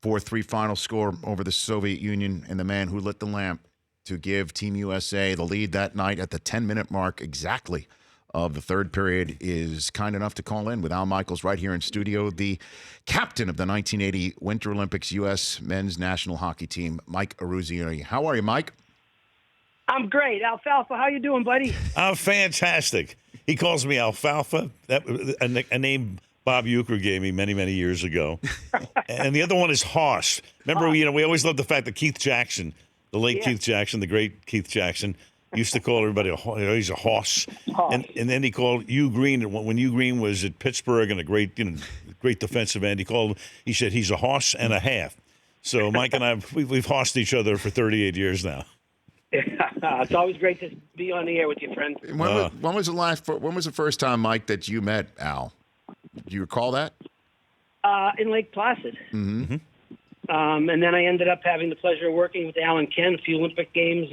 4-3 final score over the Soviet Union, and the man who lit the lamp to give Team USA the lead that night at the 10-minute mark exactly of the third period is kind enough to call in with Al Michaels right here in studio, the captain of the 1980 Winter Olympics U.S. men's national hockey team, Mike Eruzione. How are you, Mike? I'm great. Alfalfa, how you doing, buddy? I'm fantastic. He calls me Alfalfa. That a name Bob Euchre gave me many, many years ago. And the other one is Hoss. Remember, we always loved the fact that Keith Jackson, the late Keith Jackson, the great Keith Jackson, used to call everybody he's a Hoss. And then he called Hugh Green when Hugh Green was at Pittsburgh and a great defensive end. He said he's a Hoss and a half. So Mike and I we've hossed each other for 38 years now. It's always great to be on the air with you, friend. When was the first time, Mike, that you met Al? Do you recall that? In Lake Placid. Mm-hmm. And then I ended up having the pleasure of working with Al and Ken a few Olympic games.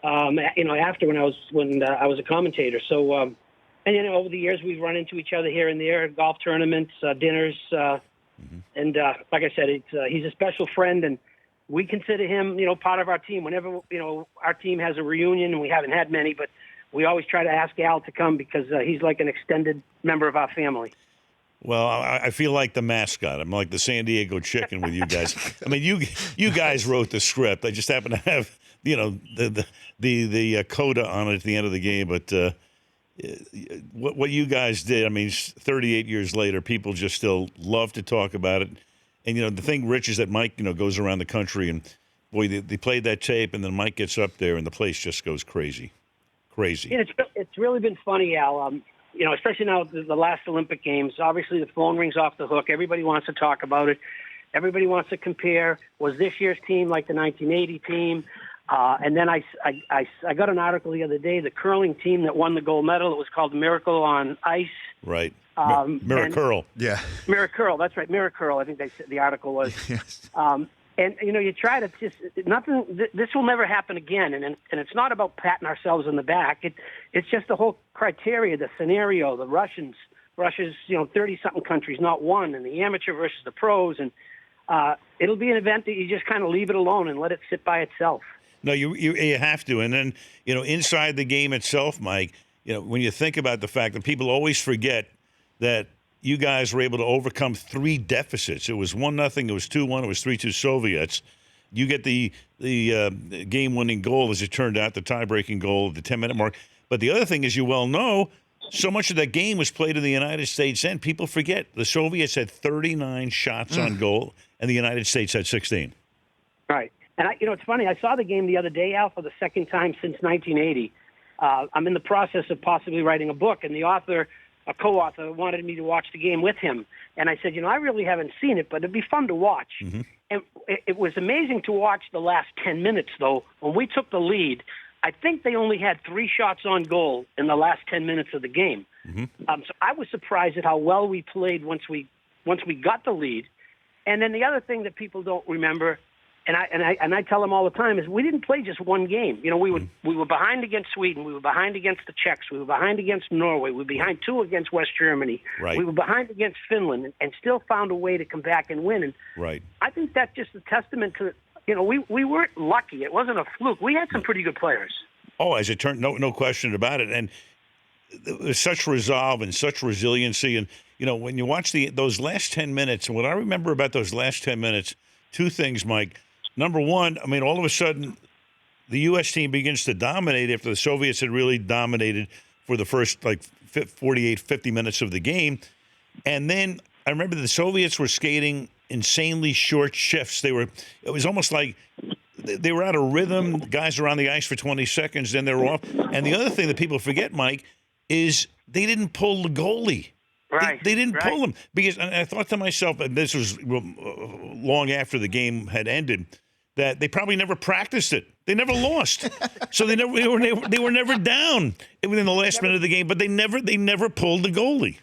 After when I was a commentator. So, over the years we've run into each other here and there, golf tournaments, dinners, and like I said, he's a special friend, and we consider him, part of our team. Whenever our team has a reunion, and we haven't had many, but we always try to ask Al to come because he's like an extended member of our family. Well, I feel like the mascot. I'm like the San Diego Chicken with you guys. I mean, you guys wrote the script. I just happen to have the coda on it at the end of the game. But what you guys did, I mean, 38 years later, people just still love to talk about it. And the thing, Rich, is that Mike goes around the country, and boy, they played that tape, and then Mike gets up there, and the place just goes crazy. Yeah, it's really been funny, Al. Especially now the last Olympic Games, obviously the phone rings off the hook. Everybody wants to talk about it. Everybody wants to compare. Was this year's team like the 1980 team? And then I got an article the other day, the curling team that won the gold medal. It was called Miracle on Ice. Right. Miracurl. Yeah. Miracurl. That's right. Miracurl. I think the article was. Yes. And you try to just nothing. This will never happen again, and it's not about patting ourselves on the back. It's just the whole criteria, the scenario, the Russia's 30-something countries, not one, and the amateur versus the pros, and it'll be an event that you just kind of leave it alone and let it sit by itself. No, you have to, and then inside the game itself, Mike. When you think about the fact that people always forget that you guys were able to overcome 3 deficits. It was 1-0, it was 2-1, it was 3-2 Soviets. You get the game-winning goal, as it turned out, the tie-breaking goal at the 10-minute mark. But the other thing, as you well know, so much of that game was played in the United States end. People forget the Soviets had 39 shots on goal, and the United States had 16. Right. And it's funny. I saw the game the other day, Al, for the second time since 1980. I'm in the process of possibly writing a book, and the author, a co-author, wanted me to watch the game with him. And I said, I really haven't seen it, but it'd be fun to watch. Mm-hmm. And it was amazing to watch the last 10 minutes, though. When we took the lead, I think they only had 3 shots on goal in the last 10 minutes of the game. Mm-hmm. So I was surprised at how well we played once we got the lead. And then the other thing that people don't remember, and I tell them all the time, is we didn't play just one game. We were behind against Sweden, we were behind against the Czechs, we were behind against Norway, we were behind 2 against West Germany, right. We were behind against Finland, and still found a way to come back and win. And right. I think that's just a testament to we weren't lucky. It wasn't a fluke. We had some pretty good players. Oh, as it turned, no question about it. And there's such resolve and such resiliency. And when you watch those last 10 minutes, and what I remember about those last 10 minutes, 2 things, Mike. Number one, I mean, all of a sudden, the U.S. team begins to dominate after the Soviets had really dominated for the first, 48, 50 minutes of the game. And then I remember the Soviets were skating insanely short shifts. It was almost like they were out of rhythm. Guys were on the ice for 20 seconds, then they were off. And the other thing that people forget, Mike, is they didn't pull the goalie. Right. They didn't pull him. Because and I thought to myself, and this was long after the game had ended, that they probably never practiced it. They never lost, so they were never down within the last minute of the game. But they never pulled the goalie.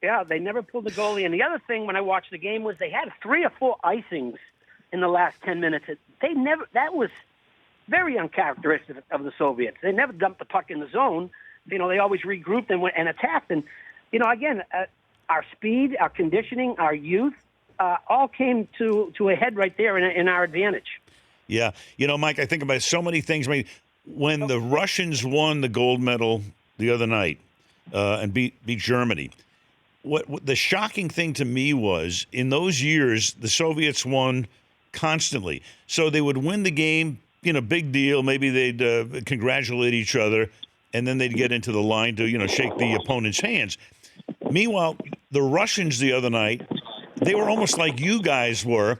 Yeah, they never pulled the goalie. And the other thing when I watched the game was they had 3 or 4 icings in the last 10 minutes. That was very uncharacteristic of the Soviets. They never dumped the puck in the zone. They always regrouped and attacked. And again, our speed, our conditioning, our youth, all came to a head right there in our advantage. Yeah. Mike, I think about so many things. I mean, when the Russians won the gold medal the other night and beat Germany, what the shocking thing to me was in those years, the Soviets won constantly. So they would win the game, big deal. Maybe they'd congratulate each other, and then they'd get into the line to, shake the opponent's hands. Meanwhile, the Russians the other night, they were almost like you guys were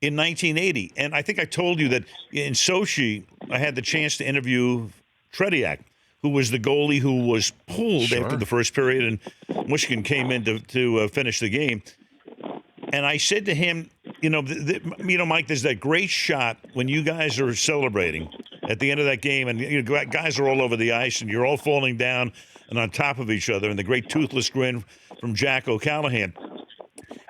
in 1980. And I think I told you that in Sochi, I had the chance to interview Tretiak, who was the goalie who was pulled after the first period, and Michigan came in to finish the game. And I said to him, Mike, there's that great shot when you guys are celebrating at the end of that game, and guys are all over the ice, and you're all falling down and on top of each other, and the great toothless grin from Jack O'Callahan.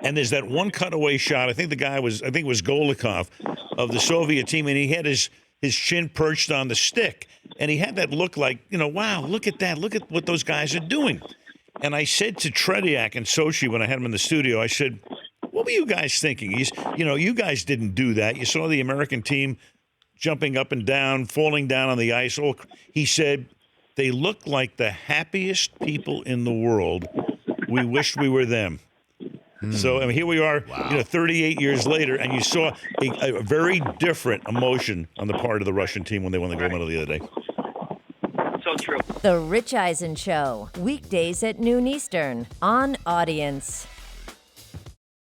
And there's that one cutaway shot. I think it was Golikov of the Soviet team, and he had his chin perched on the stick, and he had that look like, wow, look at that, look at what those guys are doing. And I said to Tretiak and Sochi when I had him in the studio, I said, what were you guys thinking? You guys didn't do that. You saw the American team jumping up and down, falling down on the ice. Oh, he said, they look like the happiest people in the world. We wished we were them. So here we are, 38 years later, and you saw a very different emotion on the part of the Russian team when they won the gold medal the other day. So true. The Rich Eisen Show, weekdays at noon Eastern on Audience.